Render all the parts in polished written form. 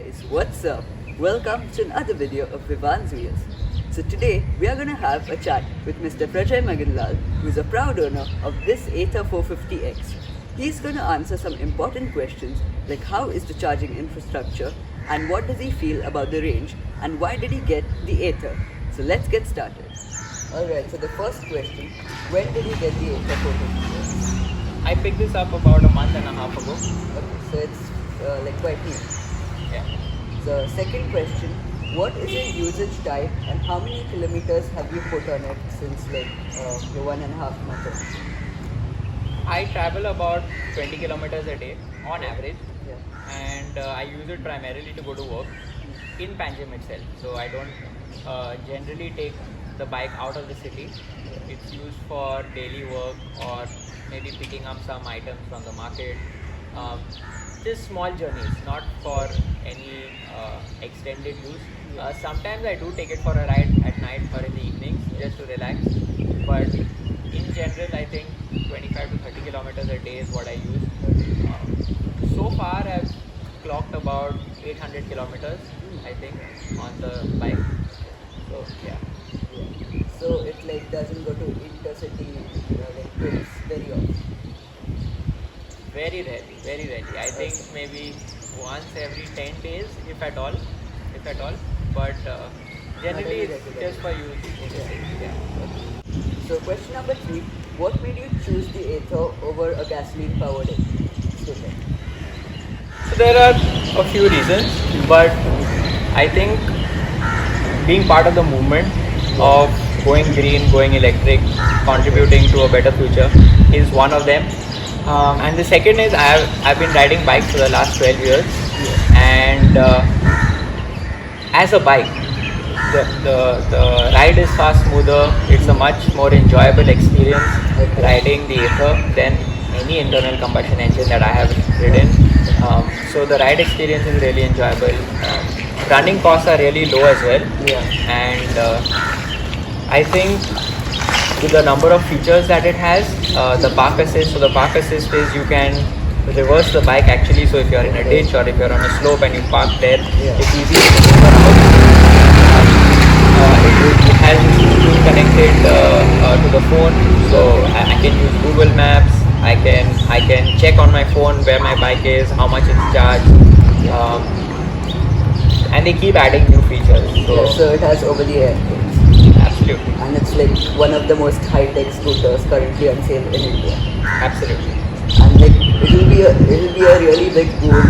guys, what's up? Welcome to another video of Vivaans Wheels. So today we are going to have a chat with Mr. Prajay Maganlal, who is a proud owner of this Ather 450X. He's going to answer some important questions like how is the charging infrastructure and what does he feel about the range and why did he get the Ather. So let's get started. Alright, so the first question, when did you get the Ather 450X? I picked this up about a month and a half ago. Okay, so it's like quite new. Yeah. So second question, what is your usage type and how many kilometers have you put on it since like your 1.5 months? I travel about 20 kilometers a day on average, Yeah. and I use it primarily to go to work in Panjim itself. So I don't generally take the bike out of the city. It's used for daily work or maybe picking up some items from the market. Just small journeys, not for any extended use. Sometimes I do take it for a ride at night or in the evenings just to relax. But in general, I think 25 to 30 kilometers a day is what I use. So far, I've clocked about 800 kilometers, I think, on the bike. So yeah. So it like doesn't go to intercity like trips very often. Very rarely. I think maybe once every 10 days, if at all. But generally, it's just for use. Yeah. So question number 3, what made you choose the Ather over a gasoline powered scooter? So there are a few reasons, but I think being part of the movement of going green, going electric, contributing to a better future is one of them. And the second is I've been riding bikes for the last 12 years, and as a bike, the ride is far smoother. It's a much more enjoyable experience riding the Ather than any internal combustion engine that I have ridden. So the ride experience is really enjoyable. Running costs are really low as well, and I think with the number of features that it has, the park assist. So the park assist is you can reverse the bike actually. So if you're in a ditch or if you're on a slope and you park there, it's easy to move around. It has Bluetooth connected to the phone, so I can use Google Maps. I can check on my phone where my bike is, how much it's charged, and they keep adding new features. So it has over the air. Absolutely. And it's like one of the most high-tech scooters currently on sale in India. Absolutely. And like it'll be a really big boon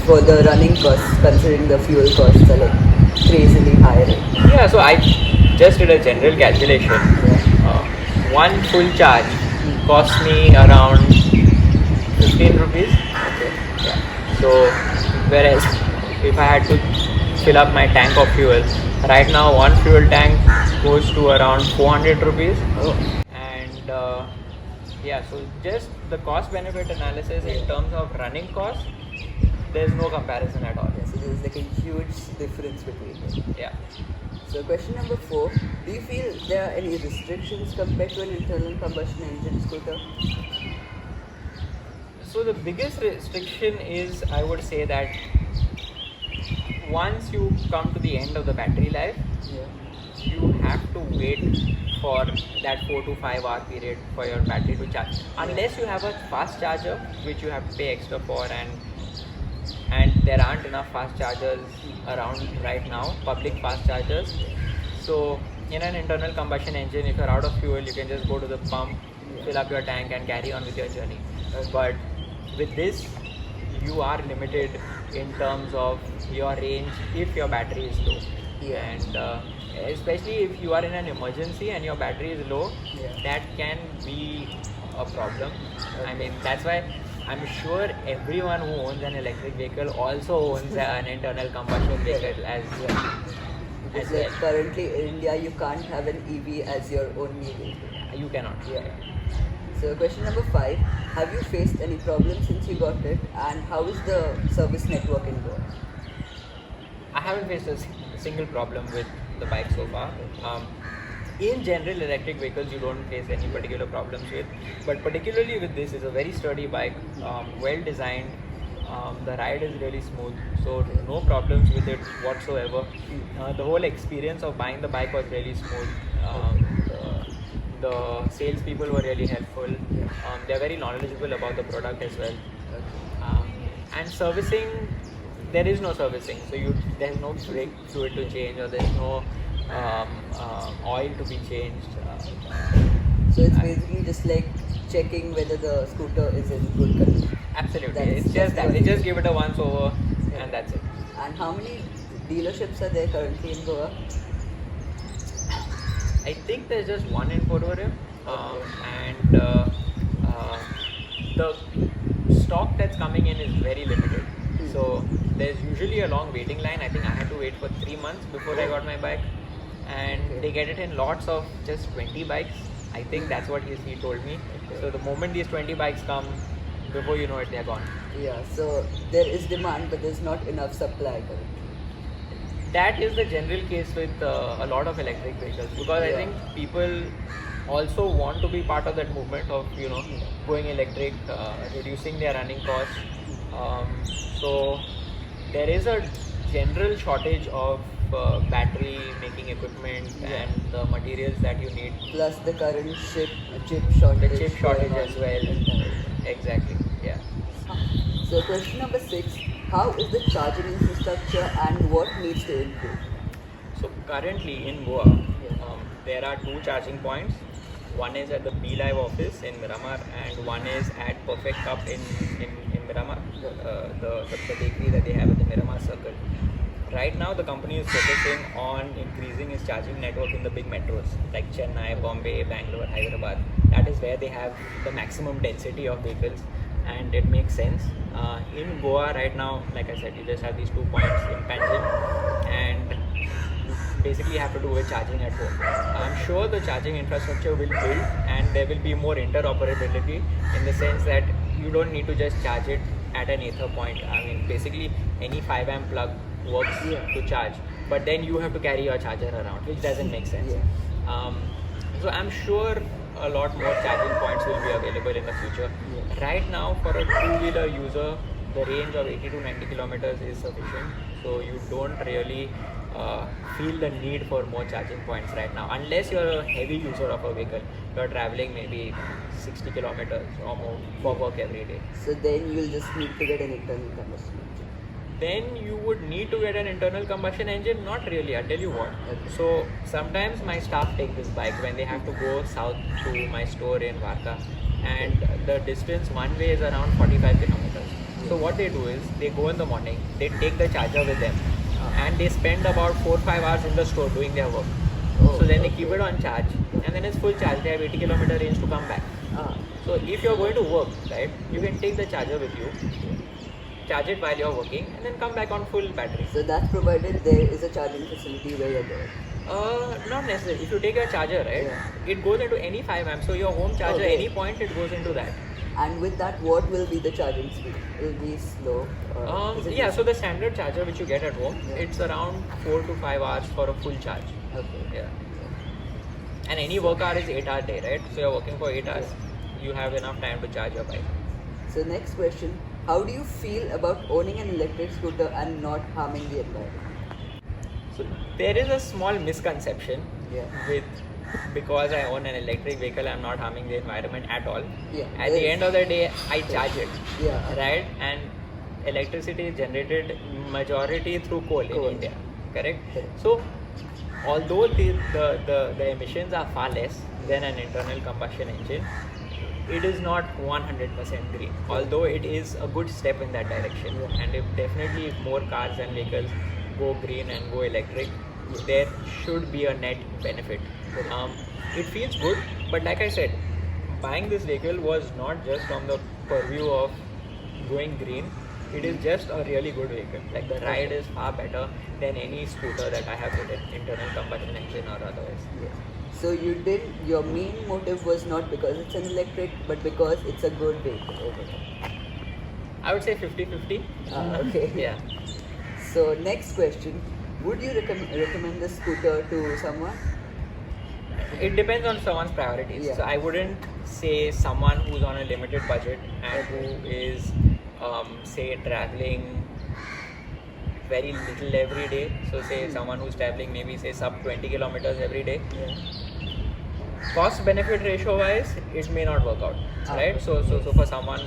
for the running costs, considering the fuel costs are like crazily high. Right? Yeah. So I just did a general calculation. One full charge cost me around 15 rupees. Okay. Yeah. So whereas if I had to fill up my tank of fuel, right now one fuel tank goes to around 400 rupees. Oh. And so just the cost benefit analysis in terms of running costs, there's no comparison at all. So there's like a huge difference between them. Yeah. So question number 4, do you feel there are any restrictions compared to an internal combustion engine scooter? So the biggest restriction is, I would say, that once you come to the end of the battery life, you have to wait for that 4 to 5 hour period for your battery to charge. Unless you have a fast charger, which you have to pay extra for, and there aren't enough fast chargers around right now, public fast chargers. So in an internal combustion engine, if you're out of fuel, you can just go to the pump, fill up your tank and carry on with your journey. But with this, you are limited in terms of your range if your battery is low. And especially if you are in an emergency and your battery is low, that can be a problem. I mean, that's why I'm sure everyone who owns an electric vehicle also owns an internal combustion vehicle as well. Because like currently in India you can't have an EV as your own vehicle. You cannot. So question number 5, have you faced any problems since you got it and how is the service network involved? I haven't faced a single problem with the bike so far. In general, electric vehicles you don't face any particular problems with, but particularly with this, it's a very sturdy bike, well designed, The ride is really smooth, so no problems with it whatsoever. The whole experience of buying the bike was really smooth. The salespeople were really helpful. They're very knowledgeable about the product as well. And servicing, there is no servicing, so there's no brake fluid to change, or there's no oil to be changed. So it's basically just like checking whether the scooter is in good condition. Absolutely, it's just that they just give it a once over, and that's it. And how many dealerships are there currently in Goa? I think there's just one in Porvorim, and the stock that's coming in is very limited. So there's usually a long waiting line. I think I had to wait for 3 months before I got my bike, and they get it in lots of just 20 bikes. I think that's what he told me. So the moment these 20 bikes come, before you know it, they're gone. Yeah, so there is demand, but there's not enough supply currently. That is the general case with a lot of electric vehicles, because I think people also want to be part of that movement of going electric, reducing their running costs. So there is a general shortage of battery making equipment and the materials that you need. Plus the current chip shortage. The chip shortage as well. Exactly. Yeah. So question number 6. How is the charging infrastructure and what needs to improve? So currently in Goa, there are 2 charging points. One is at the BeLive office in Miramar, and one is at Perfect Cup in Miramar, the bakery that they have at the Miramar Circle. Right now, the company is focusing on increasing its charging network in the big metros like Chennai, Bombay, Bangalore, Hyderabad. That is where they have the maximum density of vehicles, and it makes sense. In Goa right now, like I said, you just have these 2 points in Panjim, and basically have to do with charging at home. I'm sure the charging infrastructure will build, and there will be more interoperability in the sense that you don't need to just charge it at an Ather point. I mean, basically any 5 amp plug works to charge, but then you have to carry your charger around, which doesn't make sense. So I'm sure a lot more charging points will be available in the future. Right now, for a 2-wheeler user, the range of 80 to 90 kilometers is sufficient, so you don't really feel the need for more charging points right now, unless you're a heavy user of a vehicle. You're traveling maybe 60 kilometers or more for work every day. So then you'll just need to get an internal combustion engine. Then you would need to get an internal combustion engine. Not really, I'll tell you what. So sometimes my staff take this bike when they have to go south to my store in Varka, and the distance one way is around 45 kilometers. So what they do is, they go in the morning, they take the charger with them, and they spend about 4-5 hours in the store doing their work. So then they keep it on charge, and then it's full charge. They have 80 kilometer range to come back. So if you're going to work, right, you can take the charger with you, charge it while you're working, and then come back on full battery. So that's provided there is a charging facility where you're there. Not necessarily. If you take a charger, right, it goes into any 5 amp. So your home charger, any point, it goes into that. And with that, what will be the charging speed? Will it be slow? So the standard charger which you get at home, it's around 4 to 5 hours for a full charge. And any work hour is 8 hour day, right? So you're working for 8 hours. You have enough time to charge your bike. So next question, how do you feel about owning an electric scooter and not harming the environment? So there is a small misconception with, because I own an electric vehicle, I'm not harming the environment at all. At the end of the day, I charge it, right? And electricity is generated majority through coal in India, correct? So although the emissions are far less than an internal combustion engine, it is not 100% green, although it is a good step in that direction. And if definitely if more cars and vehicles go green and go electric, there should be a net benefit. It feels good, but like I said, buying this vehicle was not just from the purview of going green. It is just a really good vehicle. Like, the ride is far better than any scooter that I have with an internal combustion engine or otherwise. So your main motive was not because it's an electric, but because it's a good vehicle. I would say 50-50. Okay. So next question, would you recommend the scooter to someone? It depends on someone's priorities. So I wouldn't say someone who's on a limited budget and who is say traveling very little every day. So say someone who's traveling maybe say sub 20 kilometers every day. Cost benefit ratio wise, it may not work out, right? So for someone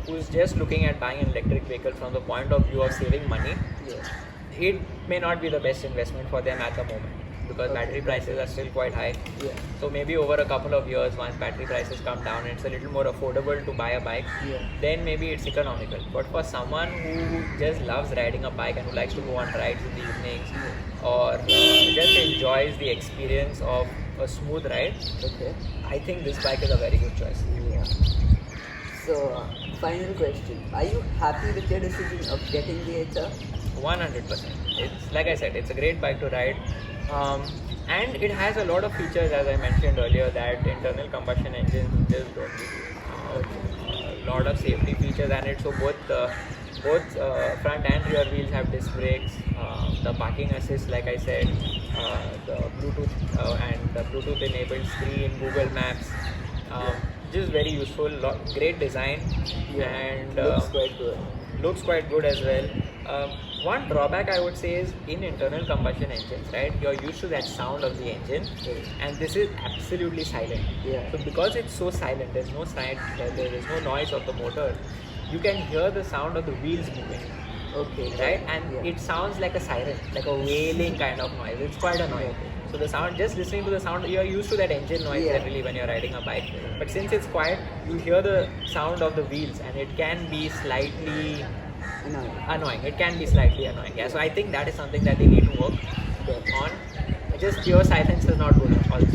who's just looking at buying an electric vehicle from the point of view of saving money, it may not be the best investment for them at the moment, because battery prices are still quite high. So maybe over a couple of years, once battery prices come down and it's a little more affordable to buy a bike, then maybe it's economical. But for someone who just loves riding a bike and who likes to go on rides in the evenings, or just enjoys the experience of a smooth ride, I think this bike is a very good choice. So, final question. Are you happy with your decision of getting the Ather? 100%. It's like I said, it's a great bike to ride, and it has a lot of features, as I mentioned earlier, that internal combustion engines just don't give you. A lot of safety features, and it's so both front and rear wheels have disc brakes, the parking assist, like I said, the Bluetooth and the Bluetooth enabled screen, Google Maps, just very useful, great design, and looks quite good as well. One drawback I would say is in internal combustion engines, right? You're used to that sound of the engine, and this is absolutely silent. So because it's so silent, there's no sound, there's no noise of the motor. You can hear the sound of the wheels moving. Right? And it sounds like a siren, like a wailing kind of noise. It's quite annoying. So the sound, just listening to the sound, you're used to that engine noise generally when you're riding a bike. But since it's quiet, you hear the sound of the wheels, and it can be slightly annoying. It can be slightly annoying. So I think that is something that they need to work on. Just pure silence is not good also.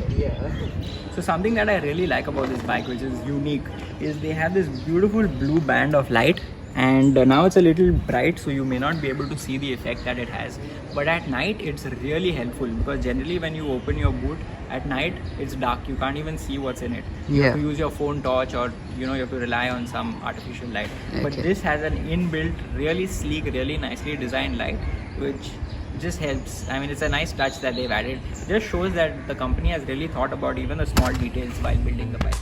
So something that I really like about this bike, which is unique, is they have this beautiful blue band of light. And now it's a little bright, so you may not be able to see the effect that it has. But at night, it's really helpful, because generally when you open your boot at night, it's dark. You can't even see what's in it. You have to use your phone torch, or you have to rely on some artificial light. But this has an inbuilt, really sleek, really nicely designed light, which just helps. I mean, it's a nice touch that they've added. It just shows that the company has really thought about even the small details while building the bike.